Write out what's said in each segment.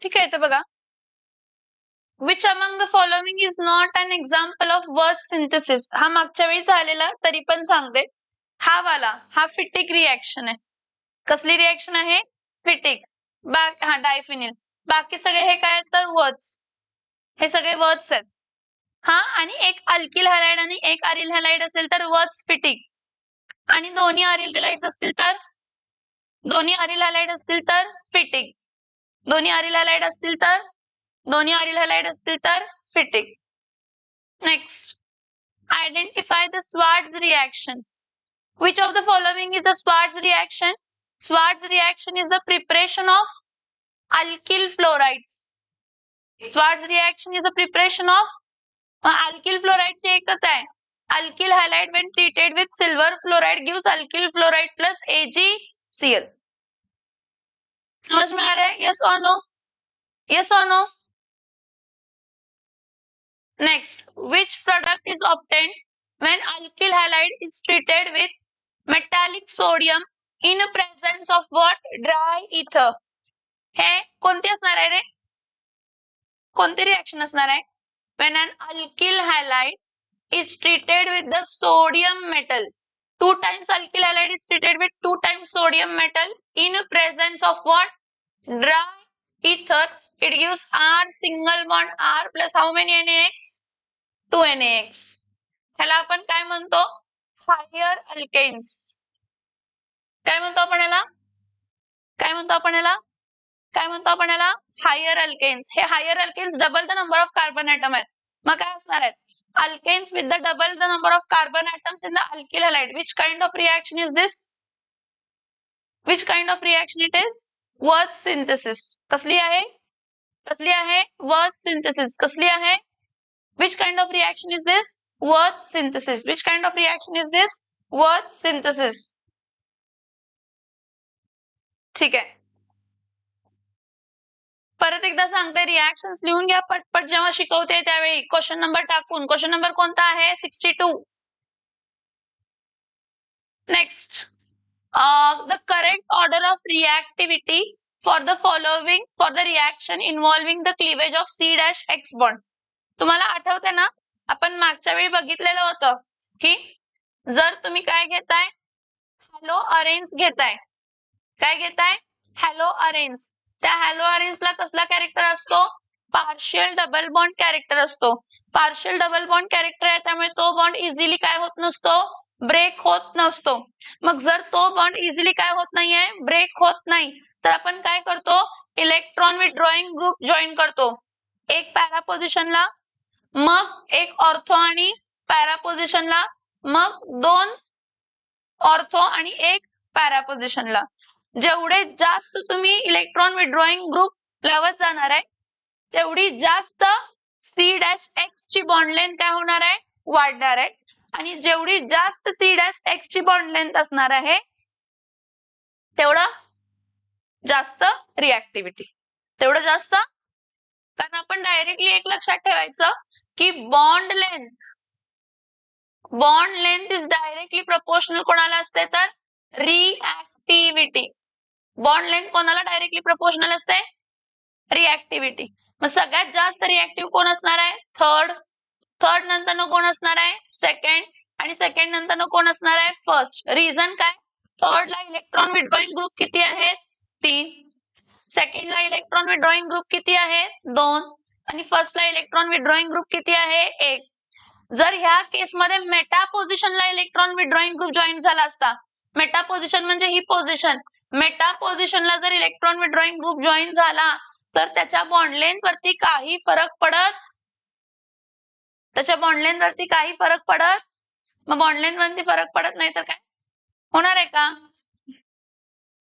ठीक आहे, तर बघा, which among the following is not an example of word synthesis. हा मागच्या वेळी झालेला, तरी पण सांगते. हा वाला हा फिटिक रिएक्शन आहे. कसली रिएक्शन आहे? फिटिक. हा डायफिनिल. बाकी सगळे हे काय आहेत तर वर्ड्स. हे सगळे वर्ड्स आहेत. हा, आणि एक अल्किल हॅलाइड आणि एक अरिल हॅलाइड असेल तर वर्ड्स फिटिक, आणि दोन्ही अरिल हॅलाइड्स असतील तर फिटिक. दोन्ही अरिल हॅलाइड असतील तर फिटिक. Next, identify the Swarts reaction. Which of the following is the Schwarz reaction? Schwarz reaction is the preparation of alkyl fluorides. Schwarz reaction is the preparation of alkyl fluorides. एकच आहे. Alkyl halide when treated with silver fluoride gives alkyl fluoride plus AgCl. समझ में आ रहा है? Yes or no? Yes or no? Next, which product is obtained when alkyl halide is treated with metallic sodium in presence of what? Dry ether. हे कोणती असणार आहे रे? कोणती रिएक्शन असणार आहे? When an alkyl halide is treated with the sodium metal, 2 times alkyl halide is treated with 2 times sodium metal in presence of what? Dry ether. It gives R single bond R plus how many NaX? 2 NaX. ह्याला आपण काय म्हणतो? Higher alkanes. काय म्हणतो आपण याला? Higher alkanes. हे higher alkanes double the number of carbon atom आहेत. मग काय असणार आहेत? Alkanes with the double the number of carbon atoms in the alkyl halide. Which kind of reaction is this? Which kind of reaction it is? Wurtz synthesis. कसली आहे? Wurtz synthesis. कसली आहे? Which kind of reaction is this? Word synthesis. Which kind of reaction is this? Word synthesis. ठीक आहे. परत एकदा सांगते, reactions लिहून घ्या पटपट जेव्हा शिकवते त्यावेळी क्वेश्चन नंबर टाकून. क्वेश्चन नंबर कोणता आहे? 62. Next, the correct order of reactivity for the following for the reaction involving the cleavage of C-X bond. तुम्हाला आठवते ना, आपण मागच्या वेळी बघितलेलं होतं की जर तुम्ही काय घेताय? हॅलो अरेन्स घेताय. काय घेताय? Hello arenes. त्या हॅलो अरेन्सला कसला कॅरेक्टर असतो? पार्शियल डबल बॉन्ड कॅरेक्टर असतो. पार्शियल डबल बॉन्ड कॅरेक्टर आहे, त्यामुळे तो बॉन्ड इझिली काय होत नसतो? ब्रेक होत नसतो. मग जर तो बॉन्ड इझिली काय होत नाहीये? ब्रेक होत नाही, तर आपण काय करतो? इलेक्ट्रॉन विथड्रॉइंग ग्रुप जॉईन करतो. एक पॅरा पोझिशनला, मग एक ऑर्थो आणि पॅरा पोझिशनला, मग 2 ऑर्थो आणि एक पॅरा पोझिशनला. जेवढे जास्त तुम्ही इलेक्ट्रॉन विथड्रॉइंग ग्रुप लावत जाणार आहे, तेवढी जास्त C-X ची बॉन्ड लेंथ काय होणार आहे? वाढणार आहे. आणि जेवढी जास्त C-X ची बॉन्ड लेंथ असणार आहे, तेवढं जास्त रिएक्टिव्हिटी. कारण आपण डायरेक्टली एक लक्षात ठेवायचं की bond length is directly proportional कोणाला असते? तर रिएक्टिव्हिटी. बॉन्ड लेंथ कोणाला डायरेक्टली प्रपोर्शनल असते? रिएक्टिव्हिटी. मग सगळ्यात जास्त रिएक्टिव्ह कोण असणार आहे? थर्ड नंतर कोण असणार आहे? सेकंड. आणि सेकंड नंतर कोण असणार आहे? फर्स्ट. रिझन काय? थर्डला इलेक्ट्रॉन विथड्रॉइंग ग्रुप किती आहेत? 3. सेकंडला इलेक्ट्रॉन विथड्रॉइंग ग्रुप किती आहे? 2. आणि फर्स्टला इलेक्ट्रॉन विथड्रॉइंग ग्रुप किती आहे? 1. जर ह्या केसमध्ये मेटा पोझिशनला इलेक्ट्रॉन विथड्रॉइंग ग्रुप जॉईन झाला असता, मेटा पोझिशन म्हणजे ही पोझिशन, मेटा पोझिशनला जर इलेक्ट्रॉन विथड्रॉइंग ग्रुप जॉईन झाला तर त्याच्या बॉन्ड लेंथ वरती काही फरक पडत? मग बॉन्ड लेंथ वरती फरक पडत नाही तर काय होणार आहे का?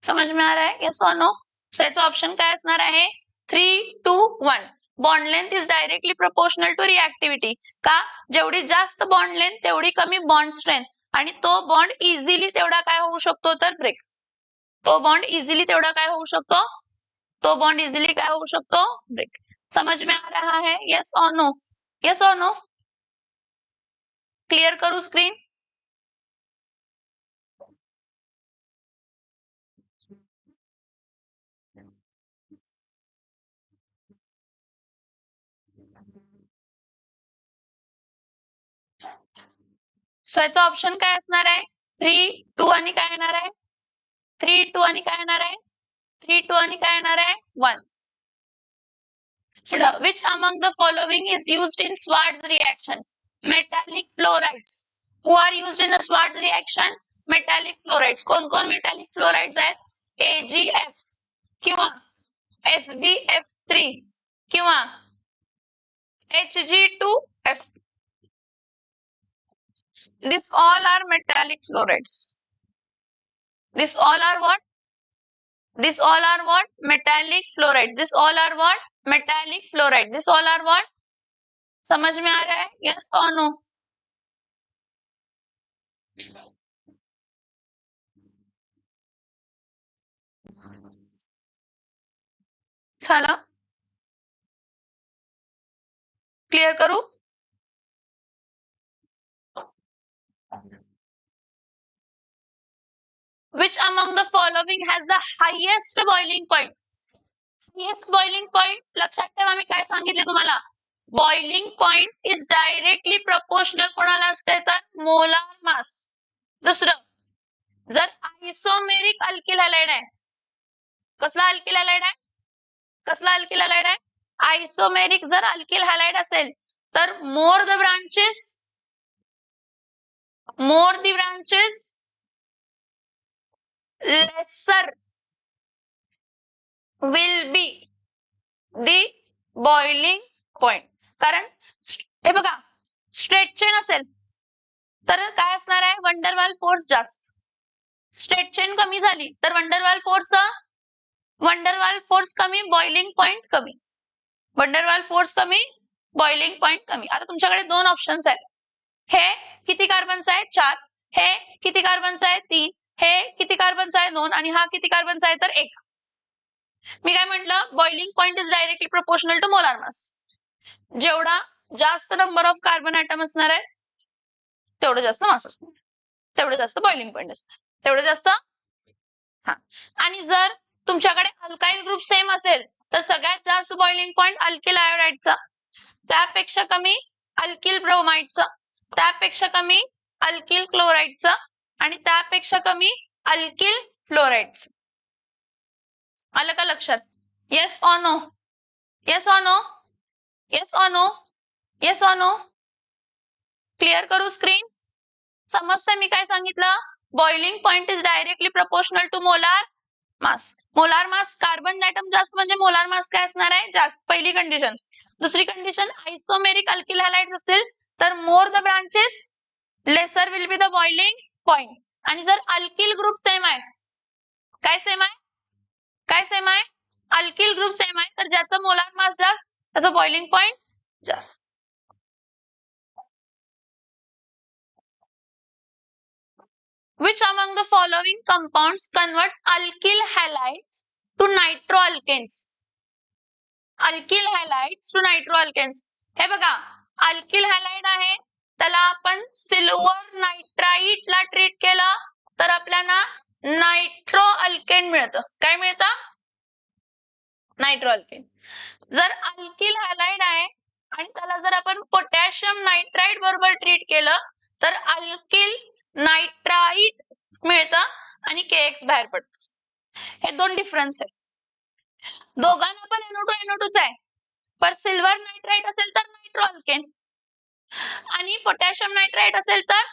समझ में आ रहा है? यस और नो? सो याचा ऑप्शन काय असणार आहे? 3, 2, 1. Bond length is directly proportional to reactivity. का? जेवढी जास्त बॉन्ड लेंथ तेवढी कमी बॉन्ड स्ट्रेंथ, आणि तो बॉन्ड इझिली तेवढा काय होऊ शकतो? तर ब्रेक. तो बॉन्ड इझिली काय होऊ शकतो? ब्रेक. समझ में आ रहा है? यस और नो? क्लियर करू स्क्रीन? सो याचा ऑप्शन काय असणार आहे? 3, 2 आणि काय येणार आहे? 3, 2 आणि काय येणार आहे? 3, 2 आणि काय येणार आहे? 1. Which among the following is used in Schwarz reaction? Metallic fluorides. Who are used in the Schwarz reaction? Metallic fluorides. कोण कोण metallic fluorides आहेत? AgF किंवा SbF3 किंवा Hg2F. These all are metallic fluorides. These all are what? These all are what? Metallic fluorides. These all are what? Metallic fluoride. These all are what? समझ में आ रहा है? Yes or no? झालं? Clear करू? Which among the following has the highest boiling point? Highest boiling point. लक्षात ठेवा मी काय सांगितले तुम्हाला. Boiling point is directly proportional कोणाला असते तर मोलार मास. दुसरं, जर आयसोमेरिक अल्किल हॅलाइड आहे. कसला अल्किल हॅलाइड आहे? कसला अल्किल हॅलाइड आहे? आयसोमेरिक जर अल्किल हॅलाइड असेल तर more the branches lesser will be the boiling point. कारण हे बघा, स्ट्रेट चेन असेल तर काय असणार आहे? वंडरवाल फोर्स जास्त. स्ट्रेट चेन कमी झाली तर वंडरवाल फोर्स कमी, बॉइलिंग पॉइंट कमी. वंडरवाल फोर्स कमी, बॉइलिंग पॉइंट कमी. आता तुमच्याकडे दोन ऑप्शन्स आहेत. हे किती कार्बनचा आहे? 4. हे किती कार्बनचा आहे? 3. हे किती कार्बनचा आहे? 2. आणि हा किती कार्बनचा आहे? तर 1. मी काय म्हटलं? Boiling point is directly proportional to molar mass. जेवढा जास्त नंबर ऑफ कार्बन ॲटम असणार आहे तेवढं जास्त मास असणार, तेवढं जास्त बॉइलिंग पॉइंट असणार, तेवढं जास्त. हा, आणि जर तुमच्याकडे अल्काइल ग्रुप सेम असेल तर सगळ्यात जास्त बॉइलिंग पॉइंट अल्किल आयोडाइडचा, त्यापेक्षा कमी अल्किल ब्रोमाइडचा, त्यापेक्षा कमी अल्किल क्लोराइडचा आणि त्यापेक्षा कमी अल्किल फ्लोराइडचा. आलं का लक्षात? Yes or no? Yes or no? Yes or no? Yes or no? Clear करू स्क्रीन? समजतंय मी काय सांगितलं? Boiling point is directly proportional to molar mass. Molar mass, carbon atom जास्त म्हणजे मोलार मास काय असणार आहे? जास्त. पहिली कंडिशन. दुसरी कंडिशन, आयसोमेरिक अल्किल हॅलाइड्स असतील तर more the branches laser will be the boiling point. आणि जर अल्किल ग्रुप सेम आहे, काय सेम आहे? काय सेम आहे? अल्किल ग्रुप सेम आहे तर ज्याचं मोलार मास जास्त त्याचं बॉइलिंग पॉइंट जास्त. Which among the following compounds converts alkyl halides to nitroalkanes? Alkyl halides to nitroalkanes. हे बघा, अल्किल हॅलाइड आहे त्याला आपण सिल्वर नायट्राइटला ट्रीट केलं तर आपल्याला नायट्रोअल्केन मिळतं. काय मिळतं? नायट्रोअल्केन. जर अल्किल हॅलाइड आहे आणि त्याला जर आपण पोटॅशियम नायट्राइट बरोबर ट्रीट केलं तर अल्किल नायट्राइट मिळतं आणि KX बाहेर पडतं. हे दोन डिफरन्स आहे. दोघांना पण NO2 NO2च आहे, पण सिल्वर नायट्राइट असेल तर नायट्रोअल्केन आणि पोटॅशियम नायट्राइट असेल तर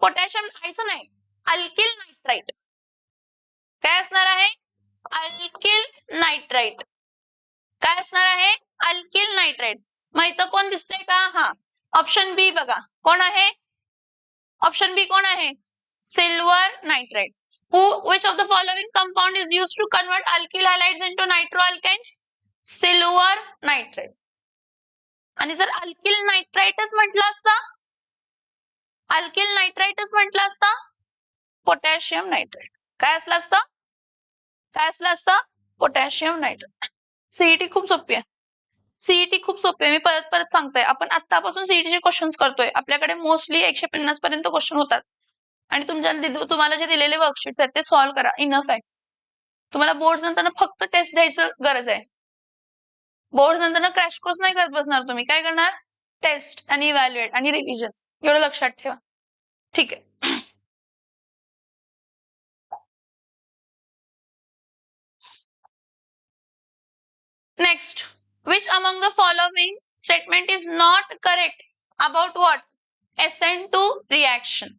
पोटॅशियम आयसो नाही, अल्किल नायट्राइट. काय असणार आहे? Alkyl nitrite. काय असणार आहे? Alkyl nitrite. मग इथं कोण दिसतंय का? हा, ऑप्शन बी बघा. कोण आहे? ऑप्शन बी कोण आहे? Silver nitrite. Which of the following compound is used to convert alkyl halides into nitroalkanes? Silver nitrate. आणि जर अल्किल नायट्राइटच म्हटलं असतं, अल्किल नायट्राइटच म्हटलं असतं, पोटॅशियम नायट्राइट. काय असलं असतं? काय असलं असतं? Potassium nitrite. सीईटी खूप सोपी आहे. सीईटी खूप सोपी आहे. मी परत परत सांगतोय, आपण आतापासून सीईटीचे क्वेश्चन्स करतोय. आपल्याकडे मोस्टली 150 पर्यंत क्वेश्चन होतात आणि तुम्हाला जे दिलेले वर्कशीट्स आहेत ते सॉल्व्ह करा. इनफ आहे. तुम्हाला बोर्ड नंतर फक्त टेस्ट द्यायचं गरज आहे. बोर्ड नंतर क्रॅश कोर्स नाही करत बसणार तुम्ही. काय करणार? टेस्ट आणि इव्हॅल्युएट आणि रिव्हिजन एवढं लक्षात ठेवा. ठीक आहे. Next, which among the following statement is not correct about what? SN2 reaction.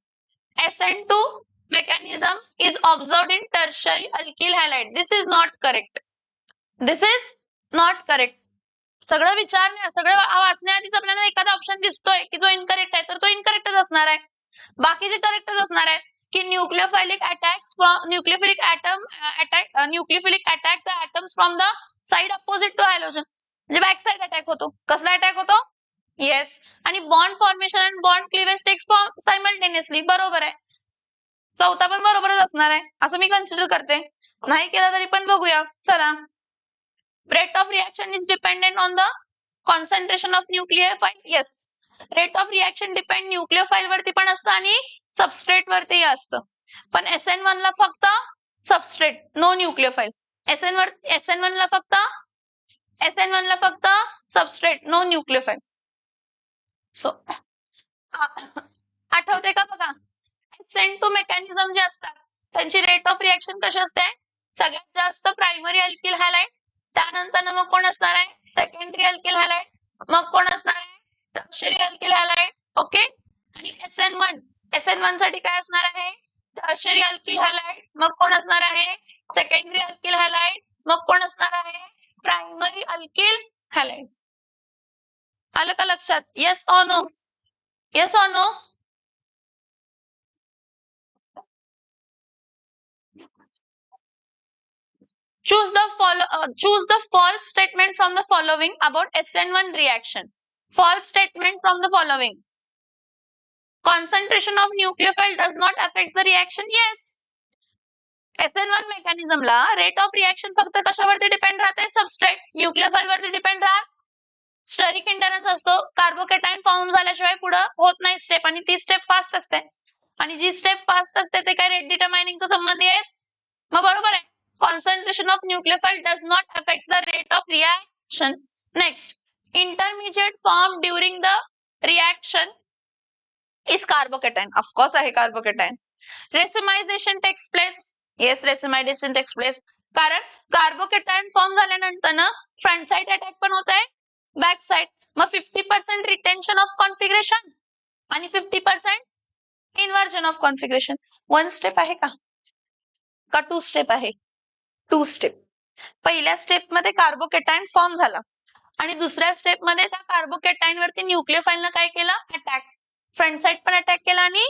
SN2 mechanism is observed in tertiary alkyl halide. This is not correct. This is not correct. सगळं विचारण्या सगळं वाचण्याआधीच आपल्याला एखादा ऑप्शन दिसतोय की जो इनकरेक्ट आहे तर तो इनकरेक्टच असणार आहे. बाकीचे करेक्टच असणार आहेत की nucleophilic attack the atoms from the side opposite to halogen, म्हणजे बॅक साइड अटॅक होतो. कसला अटॅक होतो? येस. आणि बॉन्ड फॉर्मेशन आणि बॉन्ड क्लिवेज टेक्स सायमल्टेनियसली. बरोबर आहे. चौथा पण बरोबरच असणार आहे असं मी कन्सिडर करते. नाही केला तरी पण बघूया. चला. Rate of reaction is dependent on the concentration of nucleophile. Yes. Rate of reaction depend nucleophile वरती पण असतं आणि सबस्ट्रेट वरती असतं. पण SN1 ला फक्त सबस्ट्रेट, नो न्यूक्लियोफाइल. SN1 ला फक्त सबस्ट्रेट, नो न्यूक्लियोफाइल. सो आठवते का बघा, SN2 मेकॅनिझम जे असतात त्यांची रेट ऑफ रिएक्शन कशी असते? सगळ्यात जास्त प्रायमरी अल्किल हॅलाइड, त्यानंतर मग कोण असणार आहे? सेकंडरी अल्किल हॅलाइड, मग कोण असणार आहे? Tertiary alkyl halide. ओके. आणि SN1 साठी काय असणार आहे? टर्शियरी अल्किल हॅलाइड, मग कोण असणार आहे? सेकंडरी अल्किल हॅलाइड, मग कोण असणार आहे? Primary alkyl halide. आलं का लक्षात? Yes or no? Yes or no? Choose the false statement from the following about SN1 reaction. False statement from the following. Concentration of nucleophile does not affect the reaction. Yes. SN1 mechanism ला rate of reaction फक्त कशावरती depend राहते? Substrate, nucleophile वरती depend राहत. Steric interns असतो. Carbocation form झाल्याशिवाय पुढे होत नाही स्टेप, आणि ती स्टेप फास्ट असते. आणि जी स्टेप फास्ट असते ते काय रेट डिटरमाइनिंगचा संबंध आहे? मग बरोबर आहे. Concentration of nucleophile does not affect the rate of reaction. Next, intermediate form during the reaction is carbocation. Of course आहे carbocation. Racemization takes place. Yes, racemization takes place. कारण कार्बोकॅटायन फॉर्म झाल्यानंतर ना front side attack पण होत आहे, back side. मग 50% retention of configuration आणि 50% inversion of configuration. One step आहे का टू स्टेप आहे? Two step. पहिल्या स्टेप मध्ये कार्बोकॅटायन फॉर्म झाला आणि दुसऱ्या स्टेप मध्ये त्या कार्बोकॅटायन वरती न्यूक्लियोफाइलने काय केलं? अटॅक. फ्रंट साइड पण अटॅक केला आणि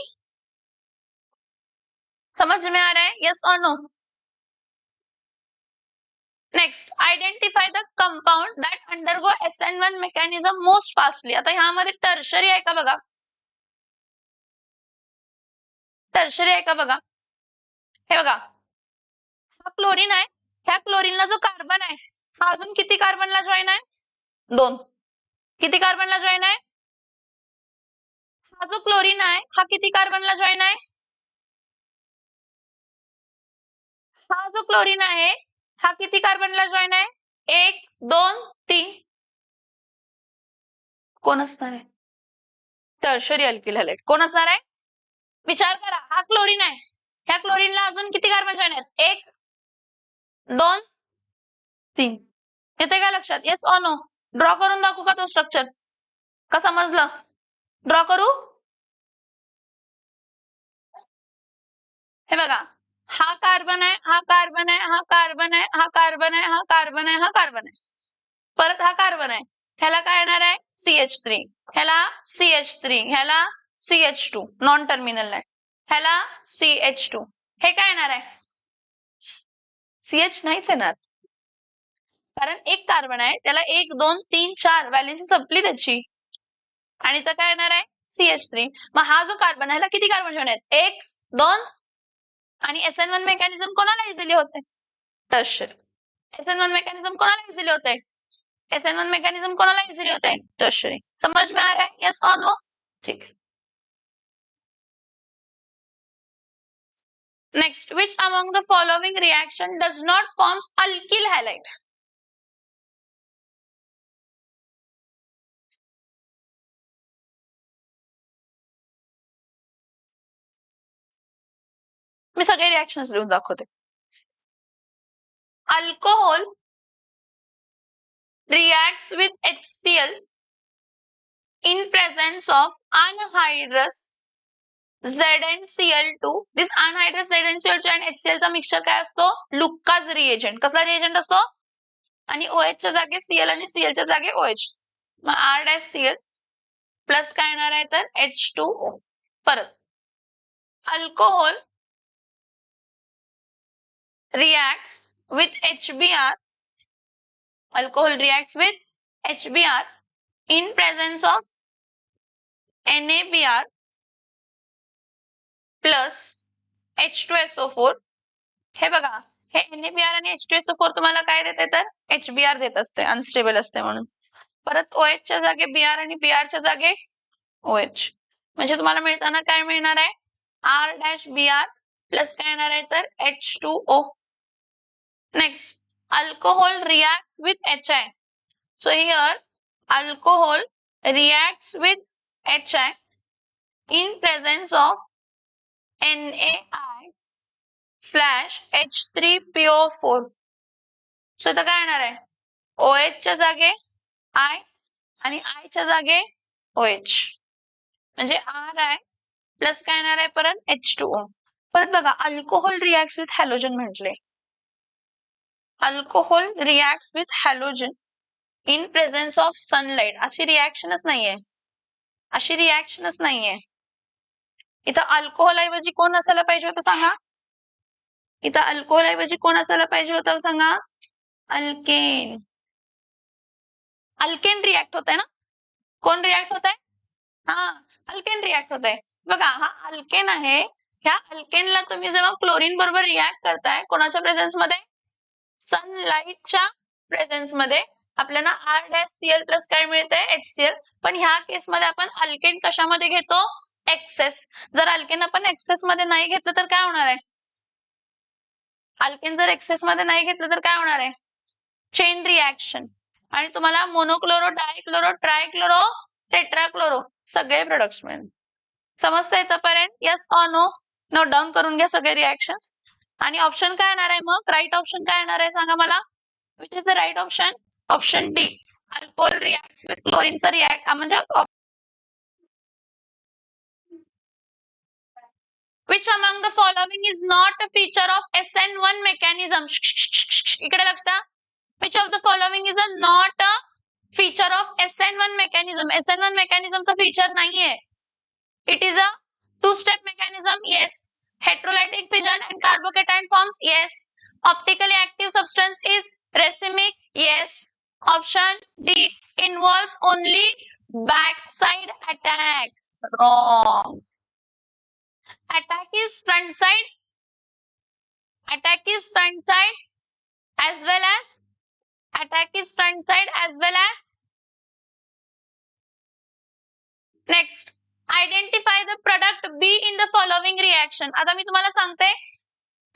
समझ में आ रहा है? येस और no? Next, identify the compound that undergo SN1 mechanism most fastly. आता ह्यामध्ये टर्शरी आहे का बघा? टर्शरी आहे का बघा? हे बघा, हा क्लोरीन आहे. ह्या क्लोरीनला जो कार्बन आहे हा अजून किती कार्बनला जॉईन आहे? 2. किती कार्बनला जॉईन आहे? हा जो क्लोरीन आहे हा किती कार्बनला जॉईन आहे? हा जो क्लोरीन आहे हा किती कार्बनला जॉईन आहे? 1, 2, 3. कोण असणार आहे? Tertiary alkyl halide. कोण असणार आहे? विचार करा. हा क्लोरीन आहे. ह्या क्लोरीनला अजून किती कार्बन जॉईन आहेत? 1, 2, 3. येते का लक्षात? Yes or no? ड्रॉ करून दाखवू का तो स्ट्रक्चर? का समजलं? ड्रॉ करू? हे बघा, हा कार्बन आहे, हा कार्बन आहे, हा कार्बन आहे, हा कार्बन आहे, हा कार्बन आहे, हा कार्बन आहे. परत हा कार्बन आहे. ह्याला काय येणार आहे? CH3. ह्याला CH3, ह्याला CH2 नॉन टर्मिनल आहे. ह्याला CH2. हे काय येणार आहे? CH नाहीच येणार. कारण एक कार्बन आहे त्याला 1, 2, 3, 4 व्हॅलेन्सी संपली त्याची. आणि तर काय येणार आहे? CH3. मग हा जो कार्बन आहे ह्याला किती कार्बन जॉईन आहेत? 1, 2. आणि SN1 मेकॅनिझम कोणाला इझिली होते? टर्शरी. SN1 मेकॅनिझम कोणाला इझिली होते? SN1 मेकॅनिझम कोणाला इझिली होते? टर्शरी. समझ में आ रहा है? यस और नो? ठीक. Next, which among the following reaction does not forms alkyl halide? मी सगळे रिॲक्शन्स लिहून दाखवते. Alcohol reacts with HCl in presence of anhydrous ZnCl2. This anhydrous ZnCl2 and HCl चा मिक्सचर काय असतो? Lucas reagent. कसला reagent असतो? आणि OH च्या जागी Cl आणि Cl च्या जागी OH. मग R-Cl प्लस काय येणार आहे तर H2O. परत alcohol reacts with HBr. Alcohol reacts with HBr in presence of NaBr plus H2SO4. हे बघा, हे NaBr आणि H2SO4 तुम्हाला काय देते तर HBr देत असते, अनस्टेबल असते म्हणून. परत OH च्या जागे Br आणि Br च्या जागे OH. म्हणजे तुम्हाला मिळताना काय मिळणार आहे? R-Br प्लस काय येणार आहे तर H2O. Next, alcohol reacts with HI. So here alcohol reacts with HI in presence of NaI slash H3PO4. So इथं काय येणार आहे? OH च्या जागे I आणि I च्या जागे OH. म्हणजे RI प्लस काय येणार आहे परत H2O. परत बघा, अल्कोहोल रिॲक्ट्स विथ हॅलोजन म्हटले. Alcohol reacts with halogen in presence of sunlight. अशी रिॲक्शनच नाहीये. अशी रिॲक्शनच नाहीये. इथं अल्कोहोल ऐवजी कोण असायला पाहिजे होतं सांगा? इथं अल्कोहोल ऐवजी कोण असायला पाहिजे होतं सांगा? अल्केन. अल्केन रिॲक्ट होत आहे ना? कोण रिॲक्ट होत आहे? हा, अल्केन रिॲक्ट होत आहे. बघा, हा अल्केन आहे. ह्या अल्केनला तुम्ही जेव्हा क्लोरीन बरोबर रिॲक्ट करताय, कोणाच्या प्रेझेन्स मध्ये? सनलाइटच्या प्रेझेन्स मध्ये आपल्याला R-Cl प्लस काय मिळते? HCl. पण ह्या केस मध्ये आपण अल्केन कशामध्ये घेतो? एक्सेस. जर अल्केन आपण एक्सेस मध्ये नाही घेतलं तर काय होणार आहे? अल्केन जर एक्सेस मध्ये नाही घेतलं तर काय होणार आहे? Chain reaction. आणि तुम्हाला मोनोक्लोरो, डायक्लोरो, ट्रायक्लोरो, टेट्राक्लोरो सगळे प्रोडक्ट्स मिळेल. समजतं इथपर्यंत? Yes or no? Note down करून घ्या सगळे रिॲक्शन्स. आणि ऑप्शन काय येणार आहे मग? राईट ऑप्शन काय येणार आहे सांगा मला? Which is the right option? Option D. Alcohol reacts with क्लोरीनचा रिॲक्ट म्हणजे which among the following is not a feature of SN1 mechanism? इकडे लक्ष द्या. Which of the following is not a feature of SN1 mechanism? SN1 mechanism चा feature नाहीये. It is a two-step mechanism. Yes. Heterolytic fission and carbocation forms. Yes. Optically active substance is racemic. Yes. Option D involves only backside attack. Wrong. Attack is front side. Attack is front side as well as attack is front side as well as. Next, identify the product B in the following reaction. आता मी तुम्हाला सांगते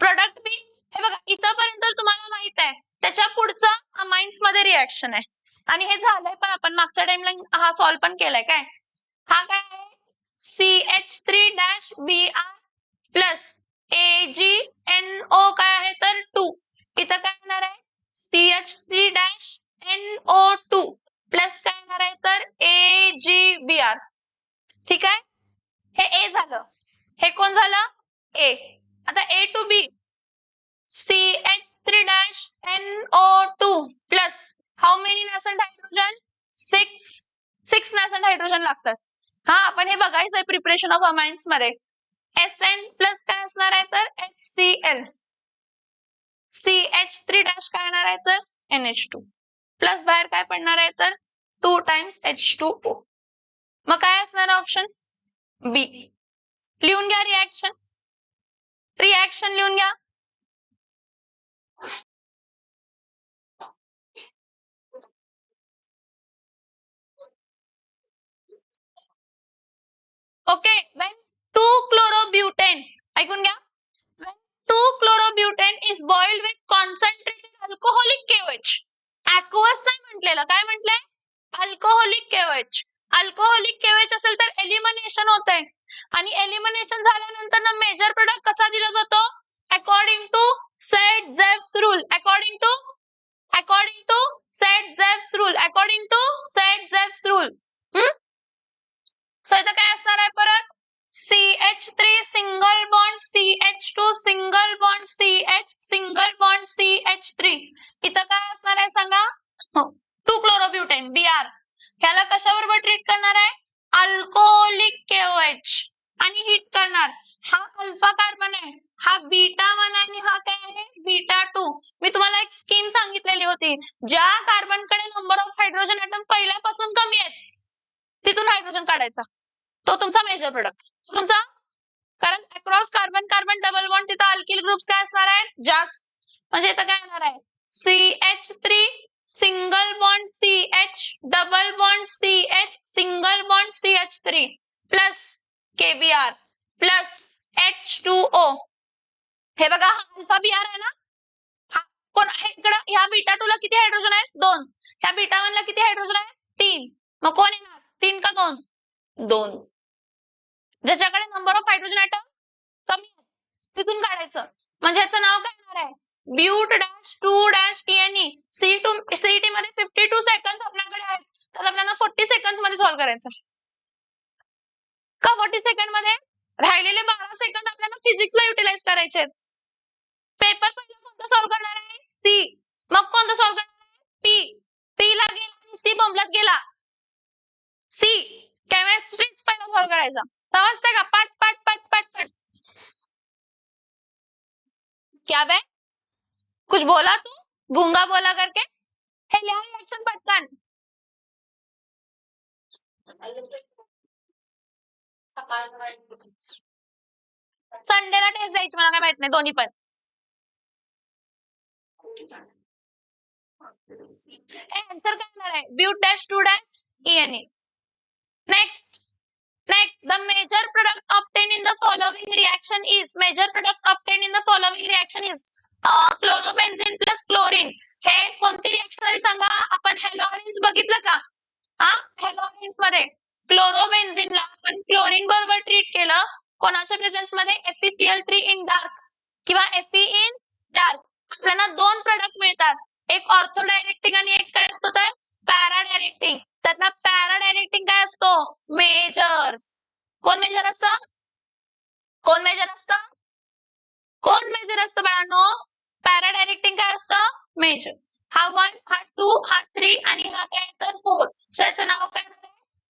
product B. हे बघा, इथपर्यंत तुम्हाला माहित आहे. त्याच्या पुढचा अमाइन्स मध्ये रिॲक्शन आहे आणि हे झालंय पण आपण मागच्या टाइमला हा सॉल्व पण केलाय. काय हा काय आहे? CH3-Br प्लस AgNO काय आहे तर 2. इथं काय येणार आहे? CH3-NO2 प्लस काय येणार आहे तर AgBr. ठीक आहे, हे A झालं. हे कोण झालं? A. आता A to B. CH3-NO2 plus how many nascent hydrogen? 6 nascent hydrogen लागतात. हा, आपण हे बघायचं आहे प्रिपरेशन ऑफ अमाइन्स मध्ये. Sn प्लस काय असणार आहे तर HCl. CH3- काय येणार आहे तर NH2 प्लस बाहेर काय पडणार आहे तर 2 टाइम्स H2O. मग काय असणार ऑप्शन बी. लिहून घ्या रिॲक्शन. रिॲक्शन लिहून घ्या. ओके, when 2-chlorobutane, ऐकून घ्या. When 2-chlorobutane is boiled with concentrated alcoholic KOH. aqueous नाही म्हटलेलं, काय म्हटलंय? Alcoholic KOH. अल्कोहोलिक केओएच असेल तर एलिमिनेशन होत आहे आणि एलिमिनेशन झाल्यानंतर ना मेजर प्रोडक्ट कसा दिला जातो according to Saytzeff's rule according to Saytzeff's rule according to Saytzeff's rule so इथं काय असणार आहे परत CH3 single bond CH2 single bond CH single bond CH3 इथं काय असणार आहे सांगा 2 क्लोरोब्युटेन Br ह्याला कशाबरोबर ट्रीट करणार आहे अल्कोहोलिक केओएच आणि हिट करणार हा अल्फा कार्बन आहे हा बीटा 1 आणि हा काय आहे बीटा 2 मी तुम्हाला एक स्कीम सांगितलेली होती ज्या कार्बनकडे नंबर ऑफ हायड्रोजन ॲटम पहिल्यापासून कमी आहेत तिथून हायड्रोजन काढायचा तो तुमचा मेजर प्रोडक्ट तुमचा कारण across carbon carbon double bond तिथं अल्किल ग्रुप्स काय असणार आहेत जास्त म्हणजे इथं काय येणार आहे CH3 single bond CH double bond CH single bond CH3 plus KBr plus H2O हे बघा हा अल्फा Br आहे ना हा कोण इकडे ह्या बीटा 2 ला किती हायड्रोजन आहेत 2 ह्या बीटा 1 ला किती हायड्रोजन आहेत 3 मग कोण येणार 3 का 2 2 ज्याच्याकडे नंबर ऑफ हायड्रोजन ॲटम कमी आहे तिथून काढायचं म्हणजे याचं नाव काय येणार आहे but dash 2 dash ENE CET मध्ये 52 सेकंड आपल्याकडे आहेत तर आपल्याला 40 सेकंड मध्ये सॉल्व्ह करायचं का 40 सेकंड मध्ये राहिलेले 12 सेकंद आपल्याला फिजिक्सला युटिलाइज करायचे आहेत पेपर पहिला कोणता सॉल्व्ह करणार आहे सी मग कोणता सॉल्व्ह करणार आहे पी ला गेला आणि सी बोंबलत गेला सी केमिस्ट्रीच पहिला सॉल्व्ह करायचा समजते का पट पट पट पट पट क्या बे कुछ बोला तू गूंगा बोला करके हे लिहा रिएक्शन पटकन संडेला टेस्ट द्यायची मला काय माहित नाही दोन्ही पण आन्सर काय येणार आहे but dash 2 dash ENE next the major product obtained in the following reaction is chlorobenzene plus chlorine हे कोणती रिएक्शन आहे सांगा आपण हॅलोजेन्स बघितलं का हॅलोजेन्स मध्ये क्लोरोबेन्झिन ला आपण क्लोरीन बरोबर ट्रीट केलं कोणाच्या प्रेझेन्स मध्ये FeCl3 इन डार्क किंवा Fe इन डार्क आपल्याला दोन प्रोडक्ट मिळतात एक ऑर्थो डायरेक्टिंग आणि एक काय असतो तर पॅरा डायरेक्टिंग त्यातला पॅरा डायरेक्टिंग काय असतो मेजर कोण मेजर असतं कोण मेजर असतं कोण मेजर असतं बाळांनो पॅरा डायरेक्टिंग काय असतं मेजर हा 1 हा 2 हा 3 आणि हा काय तर 4 सो याचं नाव काय आहे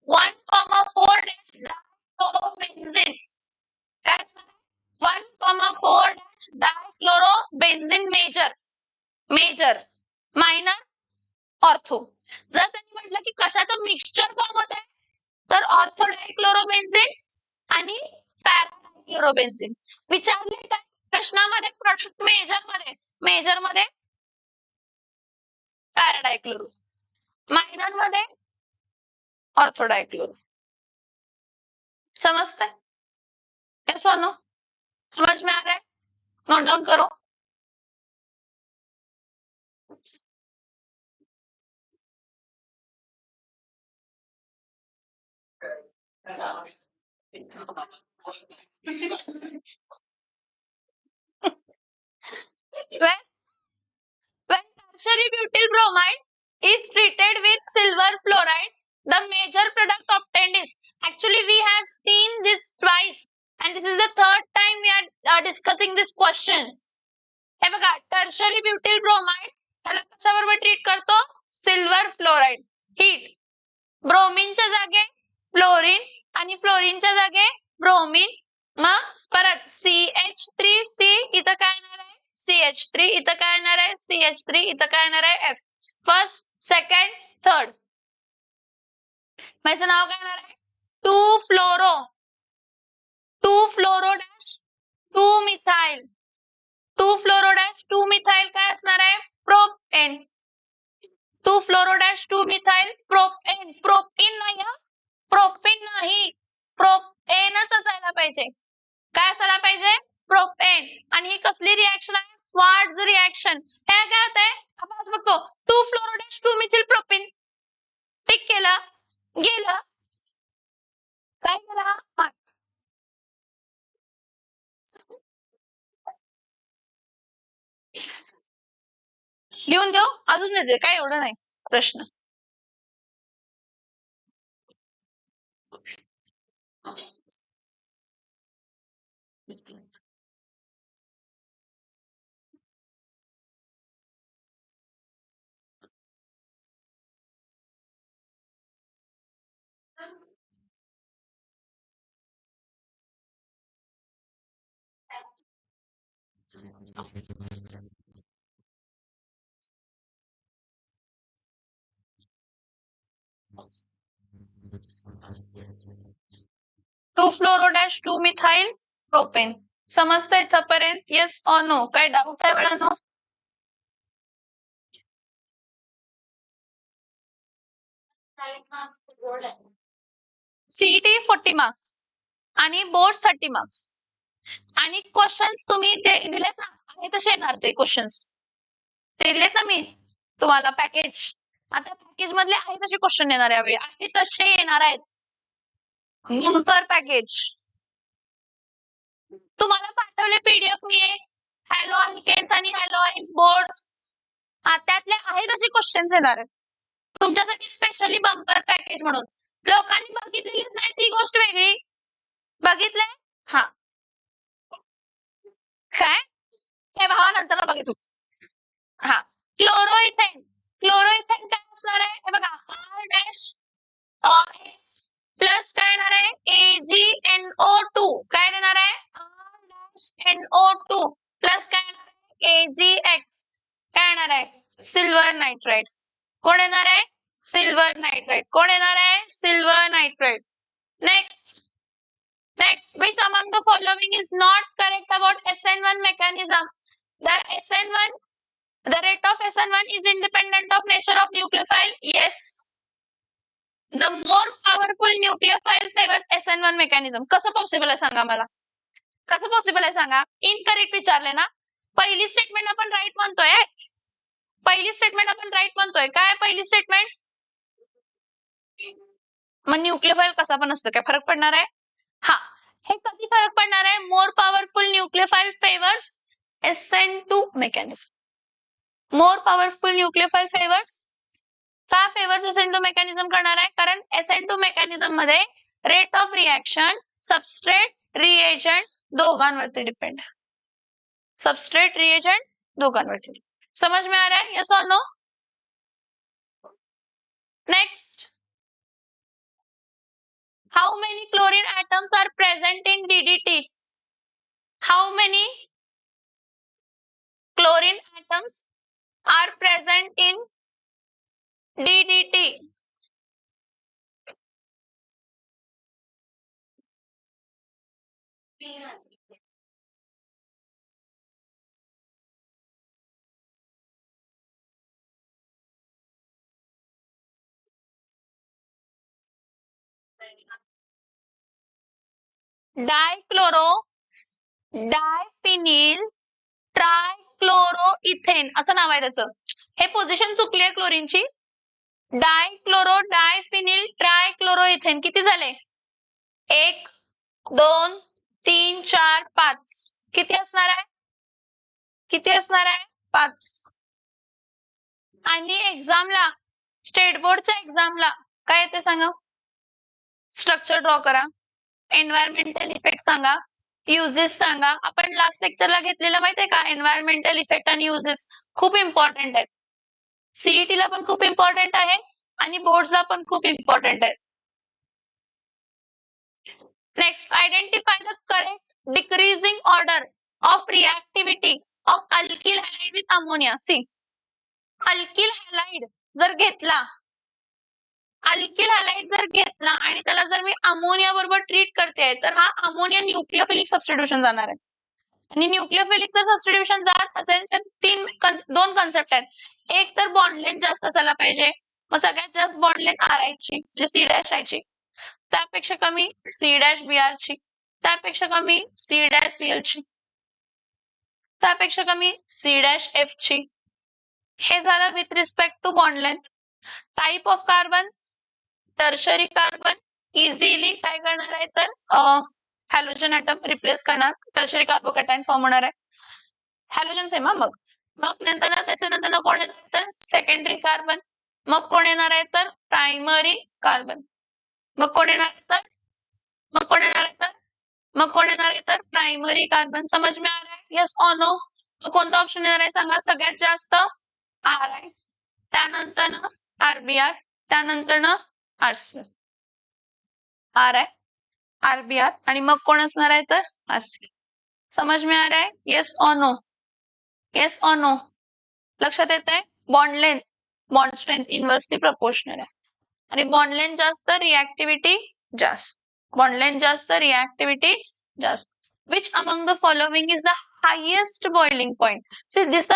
1,4 डायक्लोरोबेन्झिन काय 1,4 डायक्लोरोबेन्झिन मेजर मायनर ऑर्थो जर त्यांनी म्हटलं की कशाचं मिक्सचर फॉर्म होत आहे तर ऑर्थो डायक्लोरोबेन्झिन आणि पॅरा डायक्लोरोबेन्झिन विचारले काय प्रश्नामध्ये प्रोडक्ट मेजर मध्ये पॅरा डायक्लोरो मायनर मध्ये ऑर्थो डायक्लोरो समझते यस और नो समझ में आ रहा है नोट डाउन करो when tertiary butyl bromide is treated with silver fluoride the major product obtained is actually we have seen this twice and this is the third time we are discussing this question हे बघा tertiary butyl bromide त्याला कशाबरोबर treat करतो silver fluoride heat ब्रोमीनच्या जागे fluorine आणि फ्लोरीनच्या जागे bromine मग परत CH3C इथं काय येणार आहे CH3 इथं काय येणार आहे CH3 इथं काय येणार आहे F फर्स्ट सेकंड थर्ड माझं नाव काय येणार आहे 2 फ्लोरो डॅश 2 मिथाइल 2 फ्लोरो डॅश 2 मिथाइल काय असणार आहे प्रोपेन 2 फ्लोरो डॅश 2 मिथाइल प्रोपेन प्रोपीन नाही प्रोपेन नाही प्रोपेनच असायला पाहिजे काय असायला पाहिजे प्रोपेन आणि ही कसली रिएक्शन आहे स्वार्ट्झ रिएक्शन हे काय होत आहे आपण असं बघतो 2 फ्लोरो डॅश 2 मिथिल प्रोपेन टिक केलं गेलं लिहून देऊ अजून देते काय एवढं नाही प्रश्न. Two fluoro dash two methyl propane. समजतंय इथपर्यंत? Yes or no? काय डाऊट आहे वेळानो? सीईटी 40 मार्क्स आणि बोर्ड 30 मार्क्स. आणि क्वेश्चन्स तुम्ही ते दिलेत ना आहे तसे येणार ते क्वेश्चन्स. ते दिलेत ना मी तुम्हाला पॅकेज. आता पॅकेज मधले आहे तसे क्वेश्चन येणार यावेळी आहे तसे येणार आहेत. बंपर पॅकेज तुम्हाला पाठवले पीडीएफ मी हॅलो अल्केन्स आणि हॅलो आयन्स बोर्ड्स. त्यातले आहे तसे क्वेश्चन्स येणार आहेत तुमच्यासाठी स्पेशली बंपर पॅकेज म्हणून. लोकांनी बघितलीच नाही ती गोष्ट वेगळी. बघितलंय? हा काय हे भावा नंतर बघितलं. हा क्लोरोइथेन. क्लोरोइथेन काय असणार आहे हे बघा आर डॅश एक्स प्लस काय येणार आहे AgNO2 काय देणार आहे आर डॅश NO2 प्लस काय येणार आहे AgX काय येणार आहे सिल्वर नायट्राइड. कोण येणार आहे सिल्वर नायट्राइड. कोण येणार आहे silver nitride. Next which among the following is not correct about SN1 mechanism? The rate of SN1 is independent of nature of nucleophile. Yes. The more powerful nucleophile favors SN1 mechanism. कसं possible आहे सांगा मला. कसं possible आहे सांगा. Incorrect विचारले ना. पहिली स्टेटमेंट आपण राईट म्हणतोय. पहिली स्टेटमेंट आपण राईट म्हणतोय. काय पहिली स्टेटमेंट? मग न्यूक्लियोफाइल कसा पण असतो काय फरक पडणार आहे? हा हे कधी फरक पडणार आहे? More powerful nucleophile favours SN2 mechanism. More powerful nucleophile favours का फेवर्स SN2 मेकॅनिझम करणार आहे? कारण SN2 मेकॅनिझम मध्ये rate of reaction substrate reagent दोघांवरती डिपेंड. सबस्ट्रेट रिएजंट दोघांवरती. समझ में आ रहा है? यस और no? Next how many chlorine atoms are present in DDT? How many chlorine atoms are present in DDT? Dichloro diphenyl trichloroethane असं नाव आहे त्याचं. हे पोझिशन चुकली आहे क्लोरीनची. डायक्लोरो डायफिनिल ट्रायक्लोरोइथेन किती झाले? 1 2 3 4 5. किती असणार आहे? किती असणार आहे? 5. आणि एक्झामला स्टेट बोर्डच्या एक्झामला काय येते सांगा. स्ट्रक्चर ड्रॉ करा. एन्व्हायरमेंटल इफेक्ट सांगा. युजेस सांगा. आपण लास्ट लेक्चरला घेतलेलं माहितीये का एन्व्हायरमेंटल इफेक्ट आणि युजेस खूप इम्पॉर्टंट आहेत. सीईटीला पण खूप इम्पॉर्टंट आहे आणि बोर्ड्सला पण खूप इम्पॉर्टंट आहे. Next identify the correct decreasing order of reactivity of alkyl halide with ammonia. See alkyl halide जर घेतला आणि त्याला जर मी अमोनिया बरोबर ट्रीट करते तर हा अमोनिया न्यूक्लियोफिलिक सबस्टिट्यूशन जाणार आहे. आणि न्यूक्लियोफिलिक जर सबस्टिट्यूशन जात असेल तर दोन कन्सेप्ट आहेत. एक तर बॉन्ड लेंथ जास्त असायला पाहिजे. मग सगळ्यात जास्त बॉन्ड लेंथ RI ची म्हणजे C डॅश I ची. त्यापेक्षा कमी C डॅश BR ची. त्यापेक्षा कमी C डॅश CL ची. त्यापेक्षा कमी C डॅश F ची. हे झालं with respect to bond length. Type of carbon tertiary carbon easily काय करणार आहे तर हॅलोजन ऍटम रिप्लेस करणार. टर्शरी कार्बोकॅटायन फॉर्म होणार आहे. हॅलोजन सेम मग मग नंतर त्याच्यानंतर कोण येणार तर सेकंडरी कार्बन, मग कोण येणार आहे तर प्रायमरी कार्बन, मग कोण येणार आहे तर मग कोण येणार आहे तर मग कोण येणार आहे तर प्रायमरी कार्बन. समज में आ रहा है? येस और नो? कोणता ऑप्शन येणार आहे सांगा सगळ्यात जास्त? आर आहे, त्यानंतर आरबीआर, त्यानंतर आरसी. आर आहे, आरबीआर आणि मग कोण असणार आहे तर आरसी. समज में आ रहा है? येस और नो? येस और नो? लक्षात येत आहे? Bond length, bond strength inversely proportional आहे आणि बॉन्ड लेंथ जास्त, रिएक्टिव्हिटी जास्त. बॉन्ड लेंथ जास्त, रिएक्टिव्हिटी जास्त. Which among the following is the highest boiling point? See, this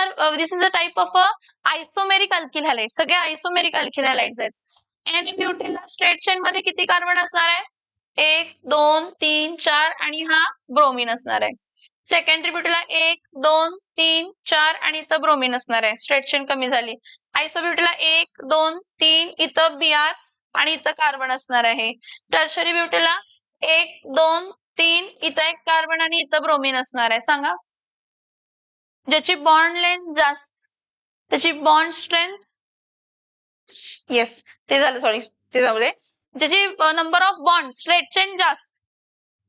is a type of a isomeric alkyl halide. सगळे isomeric alkyl halides आहेत. N-ब्युटेनला straight chain मध्ये किती कार्बन असणार आहे? 1, 2, 3, 4 आणि हा ब्रोमीन असणार आहे. सेकंडरी ब्युटेनला 1, 2, 3, 4 आणि इथं ब्रोमीन असणार आहे. स्ट्रेट चेन कमी झाली. आयसोब्युटेनला 1, 2, 3 इथं बीआर आणि इथं कार्बन असणार आहे. टर्शरी ब्युटेनला 1, 2, 3 इथं एक कार्बन आणि इथं ब्रोमीन असणार आहे. सांगा ज्याची बॉन्ड लेंथ जास्त त्याची बॉन्ड स्ट्रेंथ, येस ते झालं, सॉरी ते जाऊ दे. ज्याची number of bond straight chain जास्त,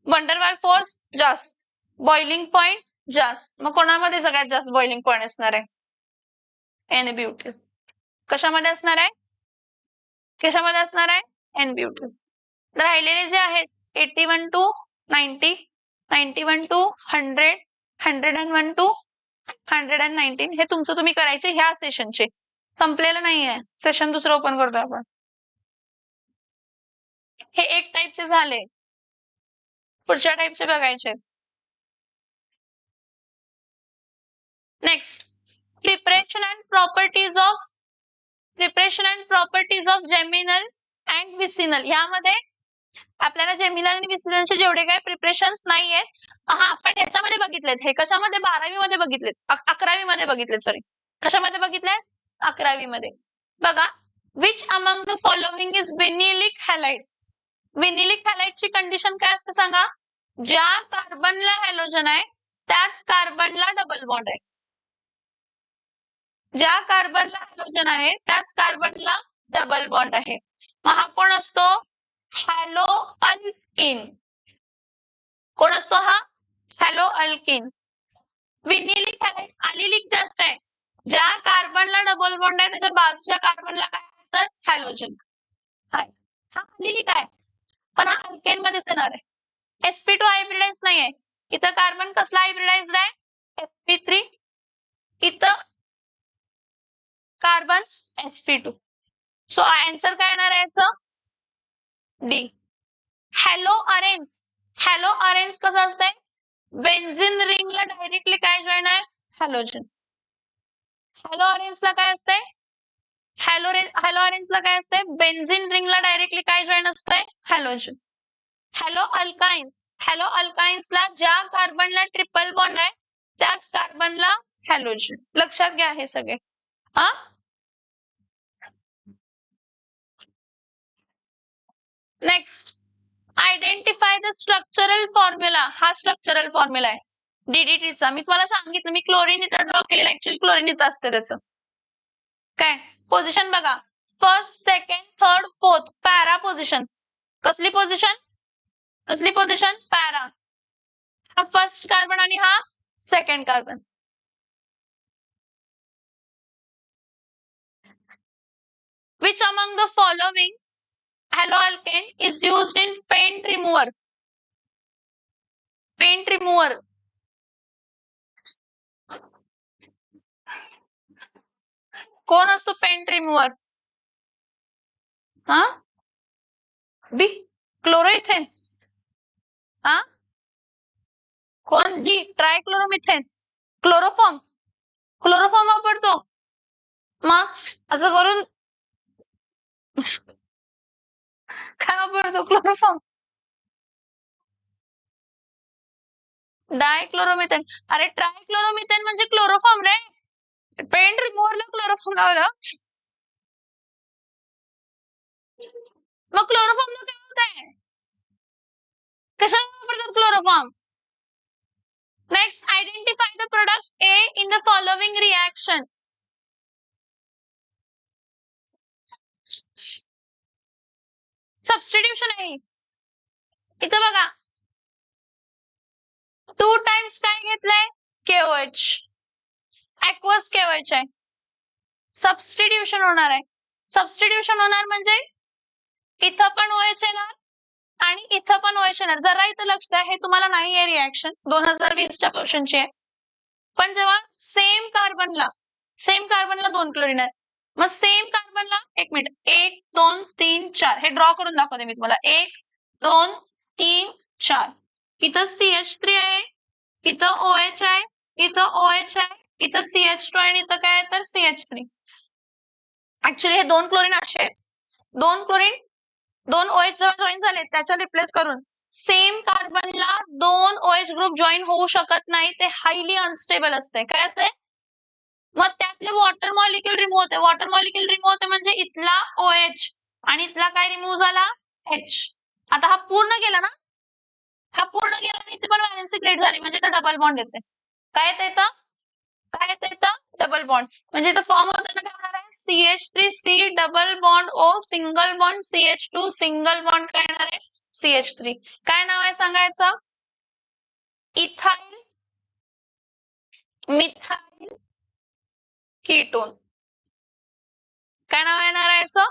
वंडरवाल फोर्स जास्त, बॉइलिंग पॉइंट जास्त, मग कोणामध्ये सगळ्यात जास्त बॉइलिंग पॉइंट असणार आहे? N butane. कशामध्ये असणार आहे? कशामध्ये असणार आहे? N butane. राहिलेले जे आहेत 81 टू 90, 91 टू 100, 101 टू 119 हे तुमचं तुम्ही करायचे ह्या सेशनचे. संपलेलं नाहीये, सेशन दुसरं ओपन करतोय आपण. हे एक टाइपचे झाले, पुढच्या टाइपचे बघायचे. Next, preparation and properties of geminal and vicinal. यामध्ये आपल्याला जेमिनल आणि विसिनलचे जेवढे काही प्रिपरेशन्स नाहीयेत, हा आपण ह्याच्यामध्ये बघितलेत. हे कशामध्ये? 12वी मध्ये बघितलेत, 11वी मध्ये बघितलेत, सॉरी कशामध्ये बघितलेत? 11वी मध्ये. बघा, which among the following is vinylic halide. Vinylic हॅलाइडची कंडिशन काय असते सांगा? ज्या कार्बनला हॅलोजन आहे त्याच कार्बनला डबल बॉन्ड आहे. ज्या कार्बनला हॅलोजन आहे त्याच कार्बनला डबल बॉन्ड आहे. मग हा कोण असतो? Halo alkyne. कोण असतो हा? Halo alkyne. Vinylic halide allylic जास्त आहे. ज्या कार्बनला डबल बॉन्ड आहे त्याच्या बाजूच्या कार्बनला काय तर हॅलोजन. हा अलिलिक आहे पण हा अल्केन मध्ये येणार आहे. sp2 हायब्रिडाइज नाहीये. इथं कार्बन कसला हायब्रिडाइज्ड आहे? sp3. इथं कार्बन sp2. सो आन्सर काय येणार आहे याचं? D. Halo arene. Halo arene कसं असतंय? बेन्झिन रिंगला डायरेक्टली काय जॉईन आहे? हॅलोजन. हॅलो अरेन्जला काय असतंय? हॅलो अरेन्जला काय असतंय? बेन्झिन रिंगला डायरेक्टली काय जॉईन असतंय? हॅलोजन. हॅलो अल्काइन्सला ज्या कार्बनला ट्रिपल बॉन्ड आहे त्याच कार्बनला हॅलोजन. लक्षात घ्या हे सगळे. हा next, identify the structural formula. हा स्ट्रक्चरल फॉर्म्युला आहे डीडीटीचा. मी तुम्हाला सांगितलं, मी क्लोरीन इथं ड्रॉ केलेलं, ऍक्च्युअली क्लोरीन इथं असते त्याचं. काय पोझिशन बघा, first, second, third, fourth, para position. कसली पोझिशन? कसली पोझिशन? पॅरा. हा फर्स्ट कार्बन आणि हा second carbon. Which among the following haloalkane is used in paint remover? Paint remover. कोण असतो पेंट रिमूव्हर? हा बी. क्लोरोइथेन. हा कोण? डी. ट्रायक्लोरोमिथेन. क्लोरोफॉर्म. क्लोरोफॉर्म वापरतो. मग असं करून काय वापरतो? क्लोरोफॉर्म. डायक्लोरोमिथेन. अरे ट्रायक्लोरोमिथेन म्हणजे क्लोरोफॉर्म रे. पेंट रिमूव्हरला क्लोरोफॉर्म लावला. मग क्लोरोफॉर्म काय होत आहे? कशाला वापरतात chloroform? Next, identify the product A in the following reaction. Substitution आहे. इथं बघा 2 टाइम्स काय घेतलंय KOH. aqueous KOH आहे. सबस्टिट्यूशन होणार आहे. सबस्टिट्यूशन होणार म्हणजे इथं पण OH येणार आणि इथं पण OH येणार. जरा इथं लक्ष द्या, हे तुम्हाला नाही आहे रिएक्शन 2020च्या क्वेश्चनची आहे. पण जेव्हा सेम कार्बनला 2 क्लोरीन आहे, मग सेम कार्बनला 1 मिनिट 1 2 3 4 हे ड्रॉ करून दाखवते मी तुम्हाला. 1 2 3 4 इथं CH3 आहे, इथं OH आहे, इथं OH आहे, इथं CH2 आणि इथं काय आहे तर CH3. ऍक्च्युली हे 2 क्लोरीन असे आहेत. 2 क्लोरीन 2 OH जेव्हा जॉईन झाले त्याच्या रिप्लेस करून सेम कार्बनला 2 OH ग्रुप जॉईन होऊ शकत नाही. ते हायली अनस्टेबल असते. काय असते? मग त्यातले वॉटर मॉलिक्यूल रिमूव्ह होते. वॉटर मॉलिक्यूल रिमूव्ह होते म्हणजे इथला OH आणि इथला काय रिमूव्ह झाला H. आता हा पूर्ण गेला ना, हा पूर्ण गेला आणि इथे पण व्हॅलेन्सी क्रिएट झाली म्हणजे इथं डबल बॉन्ड येते. काय येते इथं? काय येते इथं? Double bond. म्हणजे इथं फॉर्म होताना काय होणार आहे? CH3C double bond O single bond CH2 single bond काय येणार आहे? CH3. काय नाव आहे सांगायचं? Ethyl methyl ketone. काय नाव येणार आहे याचं?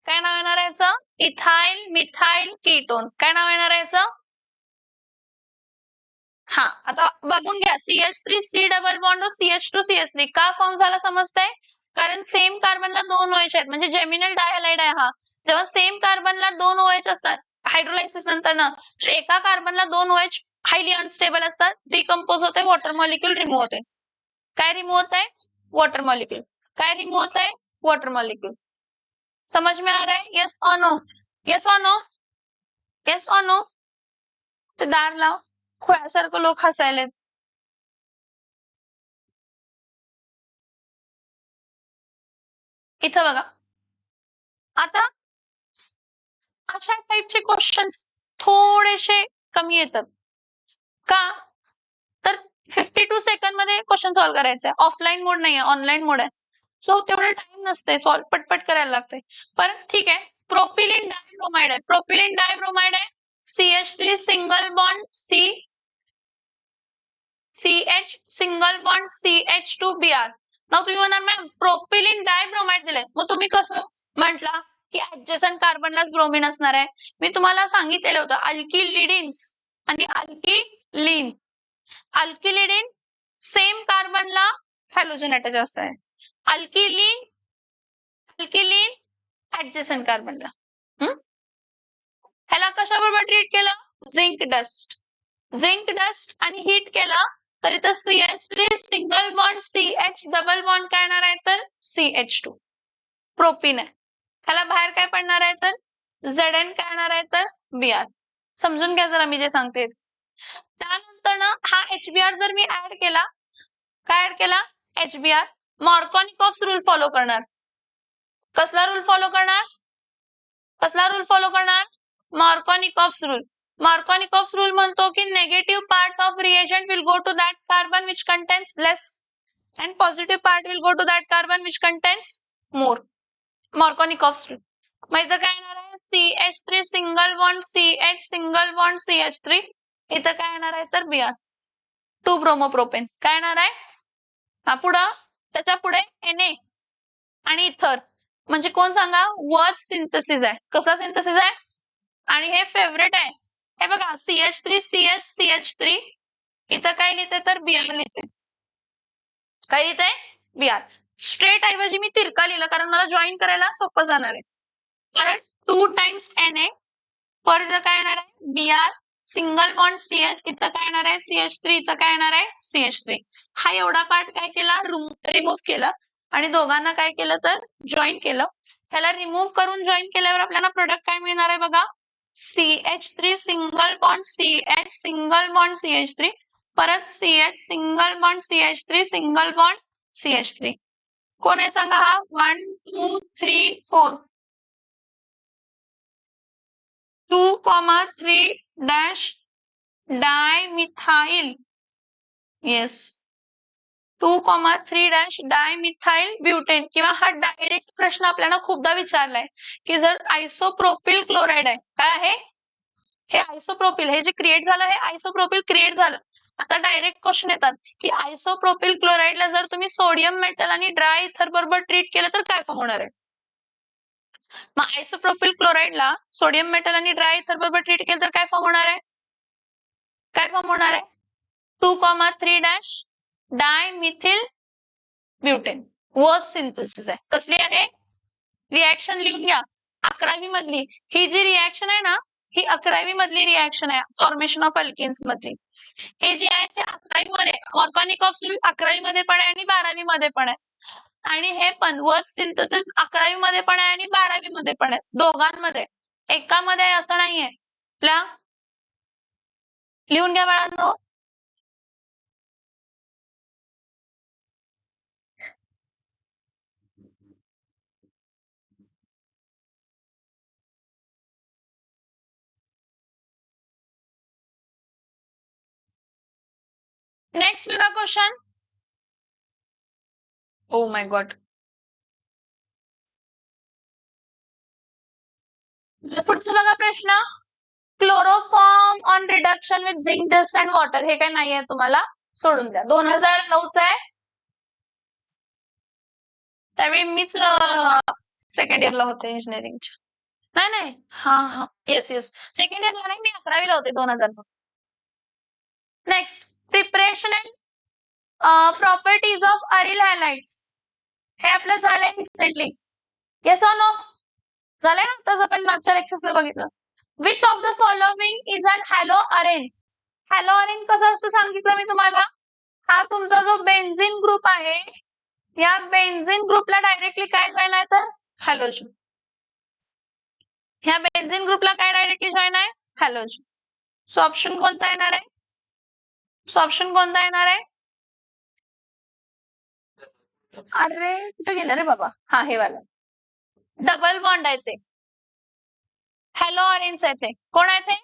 काय नाव येणार आहे याचं? Ethyl methyl ketone. काय नाव येणार आहे याचं? हा, आता बघून घ्या. CH3C double bond CH2 CH3 का फॉर्म झाला समजतंय? कारण सेम कार्बनला 2 OH आहेत म्हणजे जेमिनल डायहालाइड आहे हा. जेव्हा सेम कार्बनला 2 OH असतात हायड्रोलायसिस नंतर ना, एका कार्बनला 2 OH हायली अनस्टेबल असतात, डिकम्पोज होते, वॉटर मॉलिक्यूल रिमूव्ह होते. काय रिमूव्ह होत आहे? Water molecule. काय रिमूव्ह होत आहे? Water molecule. समझ में आ रहा है? येस और नो? येस और नो? येस और नो? ते दार लाव. खोळ्यासारखं लोक हसायलेत. इथं बघा. आता अशा टाईपचे क्वेश्चन्स थोडेसे कमी येतात. का? तर 52 सेकंड मध्ये क्वेश्चन सॉल्व्ह करायचा आहे. ऑफलाईन मोड नाहीये, ऑनलाईन मोड आहे. सो तेवढा टाइम नसते, सॉल्व्ह पटपट करायला लागते. पण ठीक आहे. प्रोपिलिन डायब्रोमाइड आहे. प्रोपिलिन डायब्रोमाइड आहे. CH3 single bond CH single bond CH2Br. मग तुम्ही म्हणाल मॅम प्रोपिलिन डायब्रोमाइड दिले, मग तुम्ही कसं म्हटला की ऍडजसंट कार्बनलाच ब्रोमिन असणार आहे? मी तुम्हाला सांगितलेलं होतं अल्किलिडिन्स आणि अल्किलीन. अल्किलिडिन सेम कार्बनला हॅलोजन अटॅच असं आहे. अल्किलीन ऍडजसंट कार्बनला. ह्याला कशाबरोबर ट्रीट केलं? झिंक डस्ट आणि हीट केलं तर इथं CH3 single bond CH double bond काय येणार आहे तर CH2 प्रोपीन आहे. ह्याला बाहेर काय पडणार आहे तर Zn काय येणार आहे तर Br. समजून घ्या जरा मी जे सांगते. त्यानंतर ना हा HBr जर मी ऍड केला, काय ऍड केला? HBr. मार्कोनिकॉफ्स रूल फॉलो करणार. कसला रूल फॉलो करणार? कसला रूल फॉलो करणार? Markovnikov's rule. Markovnikov's rule म्हणतो की negative part of reagent will go to that carbon which contains less and positive part will go to that carbon which contains more. Markovnikov's rule. मग इथं काय येणार आहे? CH3 single bond CH single bond CH3. इथं काय येणार आहे तर Br. 2 ब्रोमोप्रोपेन. काय येणार आहे? हा पुढं त्याच्या पुढे Na आणि इथर. म्हणजे कोण सांगा? वर्थ सिंथेसिस आहे. कसा सिंथेसिस आहे? आणि हे फेवरेट आहे. हे बघा CH3 CH CH3 इथं काय लिहिते तर Br लिहिते. काय लिहिते? Br. स्ट्रेट ऐवजी मी तिरका लिहिलं कारण मला जॉईन करायला सोपं जाणार आहे. परत 2 टाइम्स Na परत इथं काय येणार आहे? Br सिंगल बॉन्ड CH इथं काय येणार आहे? CH3 इथं काय येणार आहे? CH3. हा एवढा पार्ट काय केला? रिमूव्ह केला आणि दोघांना काय केलं तर जॉईन केलं. ह्याला रिमूव्ह करून जॉईन केल्यावर आपल्याला प्रोडक्ट काय मिळणार आहे बघा? CH3 single bond CH single bond CH3 परत CH single bond CH3 single bond CH3. कोण आहे सांगा हा? 1 2 3 4 2, 3 dash dimethyl yes 2,3 dimethyl butane किंवा हा डायरेक्ट प्रश्न आपल्याला खूपदा विचारलाय की जर आयसोप्रोपिल क्लोराइड आहे काय आहे हे आयसोप्रोपिल हे जे क्रिएट झालं हे आयसोप्रोपिल क्रिएट झालं आता डायरेक्ट क्वेश्चन येतात की आयसोप्रोपिल क्लोराइडला जर तुम्ही सोडियम मेटल आणि ड्राय इथर बरोबर ट्रीट केलं तर काय फॉर्म होणार आहे मग आयसोप्रोपिल क्लोराइडला सोडियम मेटल आणि ड्राय इथर बरोबर ट्रीट केलं तर काय फॉर्म होणार आहे काय फॉर्म होणार आहे 2,3 डायमिथिल ब्युटेन वर्क सिंथेसिस आहे कसली आहे रिएक्शन लिहून घ्या 11वी मधली ही जी रिएक्शन आहे ना ही 11वी मधली रिएक्शन आहे फॉर्मेशन ऑफ अल्केन्स मधली हे जे आहे ते 11वी मध्ये ऑर्गॅनिक ऑफ 11वी मध्ये पण आहे आणि 12वी मध्ये पण आहे आणि हे पण वर्क सिंथेसिस 11वी मध्ये पण आहे आणि 12वी मध्ये पण आहे दोघांमध्ये एकामध्ये आहे असं नाहीये आपल्या लिहून घ्या बाळांनो नेक्स्ट बघा क्वेश्चन ओ माय गॉड पुढचा बघा प्रश्न chloroform on reduction with zinc dust and water हे काय नाहीये तुम्हाला सोडून द्या 2009च आहे त्यावेळी मीच सेकंड इयरला होते इंजिनिअरिंगच्या नाही नाही हा हा येस येस सेकंड इयरला नाही मी 11वीला होते 2000 next preparation and properties of aryl halides हे आपलं झालंय रिसेंटली येस ऑर नो झालंय ना तसं आपण मागच्या लेक्चर्सला बघितलं which of the following is an halo arene halo arene कसं असतं सांगितलं मी तुम्हाला हा तुमचा जो बेन्झिन ग्रुप आहे या बेन्झिन ग्रुपला डायरेक्टली काय जॉईन आहे तर हॅलोजन ह्या बेन्झिन ग्रुपला काय डायरेक्टली जॉईन आहे हॅलोजन सो ऑप्शन कोणता येणार आहे सो ऑप्शन कोणता येणार आहे अरे कुठे गेलं रे बाबा हा हे वाला डबल बॉन्ड आहे ते हॅलो ऑरेंज आहे ते कोण आहे ते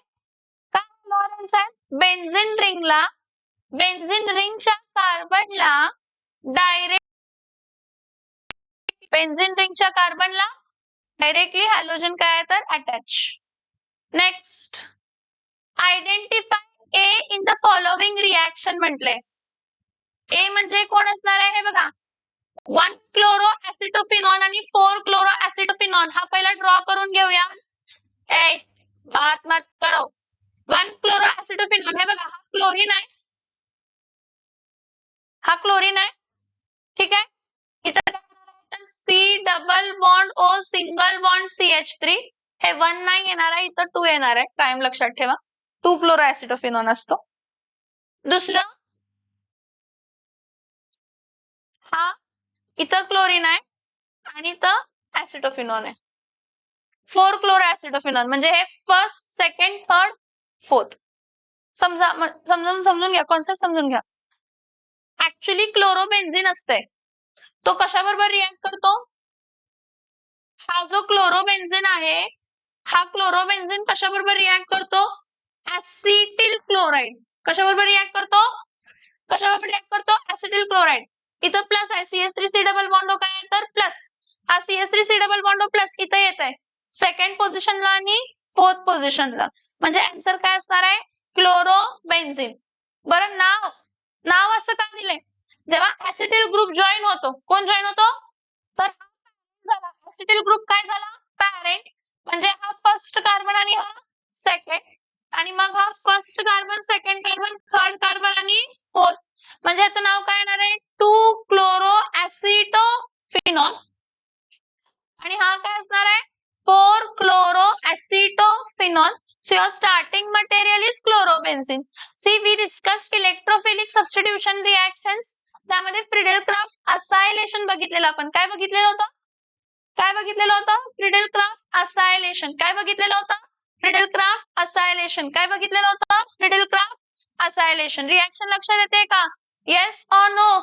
काय हॅलो ऑरेंज आहे बेन्झिन रिंगच्या कार्बनला डायरेक्ट बेन्झिन रिंगच्या कार्बनला डायरेक्टली हॅलोजन काय आहे तर attach next identify A in the following reaction म्हटले ए म्हणजे कोण असणार आहे हे बघा 1 क्लोरो ऍसिटोफिनॉन आणि 4 क्लोरो ऍसिटोफिनॉन हा पहिला ड्रॉ करून घेऊया ए बात मत करो 1 क्लोरो ऍसिटोफिनॉन हे बघा हा क्लोरीन आहे हा क्लोरीन आहे ठीक आहे इथं C double bond O single bond CH3 हे 1 नाही येणार आहे इथं 2 येणार आहे कायम लक्षात ठेवा 2 क्लोरो ऍसिटोफिनॉन असतो दुसरं हा इथं क्लोरीन आहे आणि इथं ऍसिटोफिनॉन आहे 4 क्लोरो ऍसिटोफिनॉन म्हणजे हे फर्स्ट सेकंड थर्ड फोर्थ समजून घ्या कॉन्सेप्ट समजून घ्या ऍक्च्युली क्लोरोबेन्झिन असते तो कशाबरोबर रिएक्ट करतो हा जो क्लोरोबेन्झिन आहे हा क्लोरोबेन्झिन कशाबरोबर रिएक्ट करतो ऍसिटिल क्लोराइड कशाबरोबर रिएक्ट करतो ऍसिटिल क्लोराइड इथं प्लस आहे CH3C डबल बॉन्ड काय आहे तर प्लस हा CH3C डबल बॉन्ड प्लस इथं येत आहे सेकंड पोझिशनला आणि फोर्थ पोझिशनला म्हणजे आन्सर काय असणार आहे क्लोरोबेन्झिन बरं नाव असं का दिलंय जेव्हा ऍसिटिल ग्रुप जॉईन होतो कोण जॉईन होतो तर झाला ऍसिटिल ग्रुप काय झाला पॅरेंट म्हणजे हा फर्स्ट कार्बन आणि हा सेकंड आणि मग हा first carbon second carbon third carbon आणि फोर्थ म्हणजे याचं नाव काय येणार आहे 2 क्लोरो ऍसिटोफिनॉल आणि हा काय असणार आहे 4 chloro ऍसिटोफिनॉल so your starting material is chlorobenzene see we discussed electrophilic substitution reactions त्यामध्ये फ्रिडेलक्राफ्ट असायलेशन बघितलेलं आपण काय बघितलेलं होतं फ्रिडेलक्राफ्ट असायलेशन काय बघितलेलं होतं फ्रिडेलक्राफ्ट असायलेशन रिएक्शन लक्षात येते का येस ऑर नो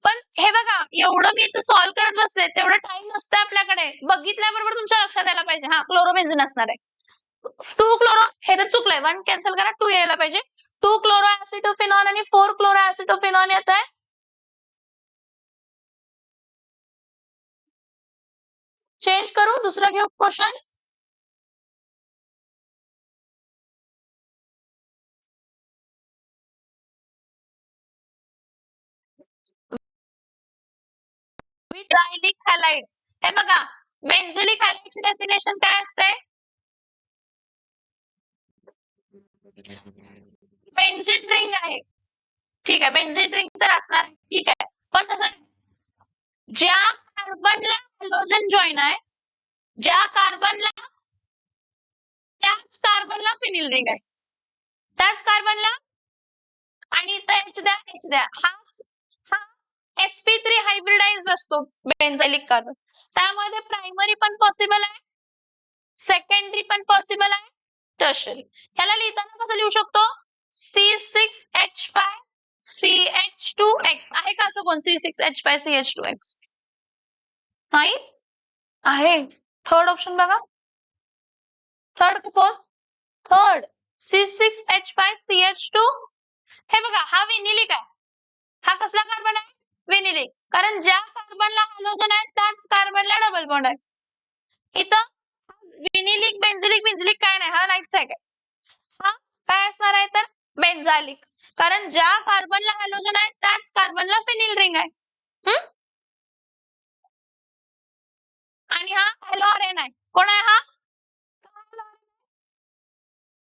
पण हे बघा एवढं मी इथं सॉल्व्ह करत बसले तेवढा टाइम नसतं आपल्याकडे बघितल्याबरोबर तुमच्या लक्षात यायला पाहिजे हा क्लोरोबेन्झिन असणार आहे टू क्लोरो हे तर चुकलंय, 1 कॅन्सल करा, 2 यायला पाहिजे. 2 क्लोरो ऍसिटोफिनॉन आणि 4 क्लोरो ऍसिटोफिनॉन येत आहे. चेंज करू, दुसरं घेऊ क्वेश्चन. विथायलिक हॅलाइड. हे बघा, बेन्झिलिक हॅलाइडची डेफिनेशन काय असते? बेन्झिन रिंग आहे. ठीक आहे, बेन्झिन रिंग तर असणार, ठीक आहे. पण तसं ज्या कार्बनला हॅलोजन जॉईन आहे, ज्या कार्बनला, त्याच कार्बनला फिनिल रिंग आहे. त्याच कार्बनला, आणि इथं एच द्या, एच द्या. हा sp3 हायब्रिडाइज असतो बेन्झाइलिक कार्बन. त्यामध्ये प्रायमरी पण पॉसिबल आहे, सेकंडरी पण पॉसिबल आहे, टर्शरी. ह्याला लिहिताना कसं लिहू शकतो? C6H5 CH2X आहे का असं कोण? C6H5 CH2X नाही आहे. थर्ड ऑप्शन बघा, थर्ड का फोर्थ? थर्ड. C6H5 CH2. हे बघा, हा विनिलिक आहे. हा कसला कार्बन आहे? विनिलिक. कारण ज्या कार्बनला हॅलोजन आहे त्याच कार्बनला डबल बॉन्ड आहे. इथं विनिलिक बेन्झिलिक बेन्झिलिक काय नाही, हा नाहीच आहे. काय हा काय असणार आहे तर बेन्झालिक. कारण ज्या कार्बनला हॅलोजन आहे त्याच कार्बनला फिनिल रिंग आहे. आणि हा हॅलो आर्यन आहे. कोण आहे हा?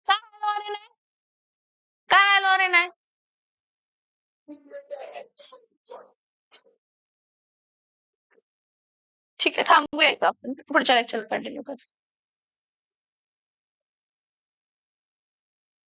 काय हॅलो आर्यन आहे? काय हॅलो आर्यन आहे? ठीक आहे, थांबूया आपण पुढच्या लेक्चर कंटिन्यू करू.